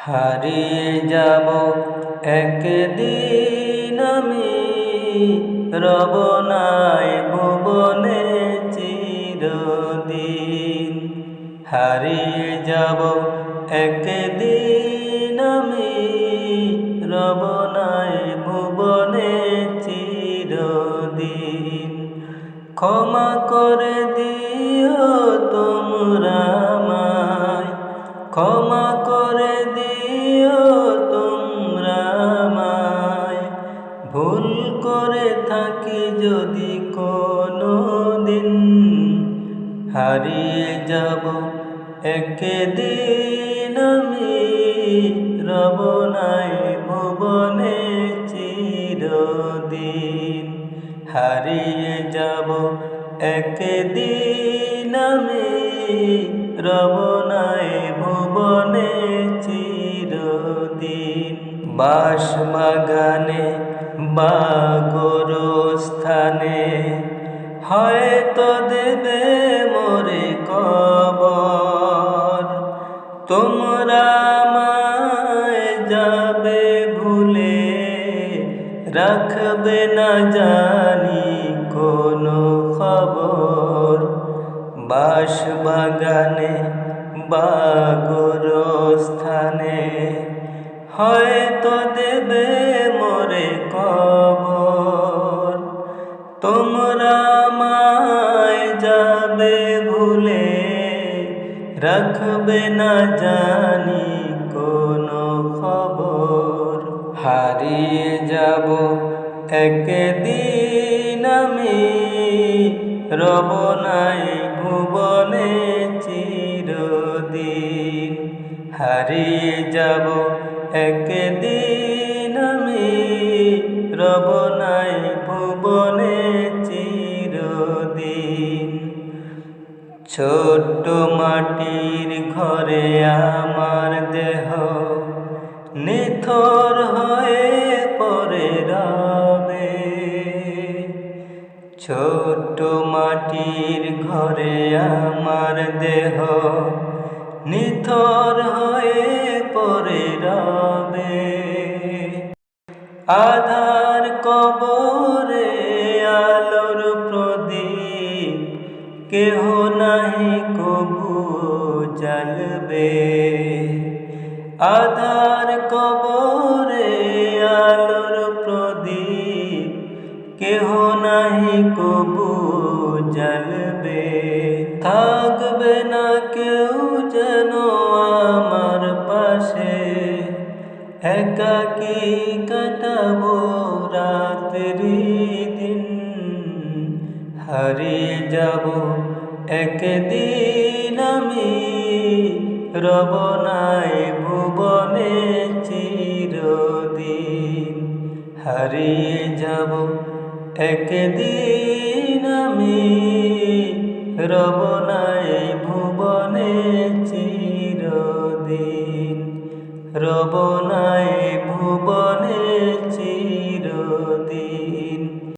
হারিয়ে যাব একদিন আমি, রব নাই ভুবনে চিরদিন। হারিয়ে যাব একদিন আমি, রব নাই ভুবনে চিরদিন। ক্ষমা করে দিও তোমরা আমায়, ক্ষমা করে দিও তোমরা আমায়। ভুল করে থাকি যদি কোনো দিন, হারিয়ে যাব একদিন আমি, রব নাই ভুবনে চিরদিন। হারিয়ে যাব একদিন আমি, রব নাই ভুবনে চিরদিন। বাঁশবাগানে বা গোরস্থানে হয়তো দেবে মোরে কবর। তোমরা আমায় যাবে ভুলে, রাখবে না জানি কোনো খবর। বাঁশবাগানে বা গোরস্থানে হয়তো দেবে মোরে কবর। তোমরা আমায় যাবে ভুলে, রাখবে না জানি কোনো খবর। হারিয়ে যাব একদিন আমি, রব নাই ভুবনে চিরদিন। হারিয়ে যাব একদিন আমি, রব নাই ভুবনে চিরদিন। ছোট্ট মাটির ঘরে আমার দেহ নিথর হয়ে পড়ে রবে। ছোট্ট মাটির ঘরে আমার দেহ নিথর হয়ে পড়ে রবে। আধার কবরে আলোর প্রদীপ কেহ নাহি কবু জ্বালবে। আধার কবরে আলোর প্রদীপ কেহ নাহি কবু জ্বালবে। থাকবে না কেউ যেন আমার পাশে, একাকী কাটাবো রাত্রি দিন। হারিয়ে যাব একদিন আমি, রব নাই ভুবনে চিরদিন। হারিয়ে যাব একদিন আমি, রব নাই ভুবনে চিরদিন। রব নাই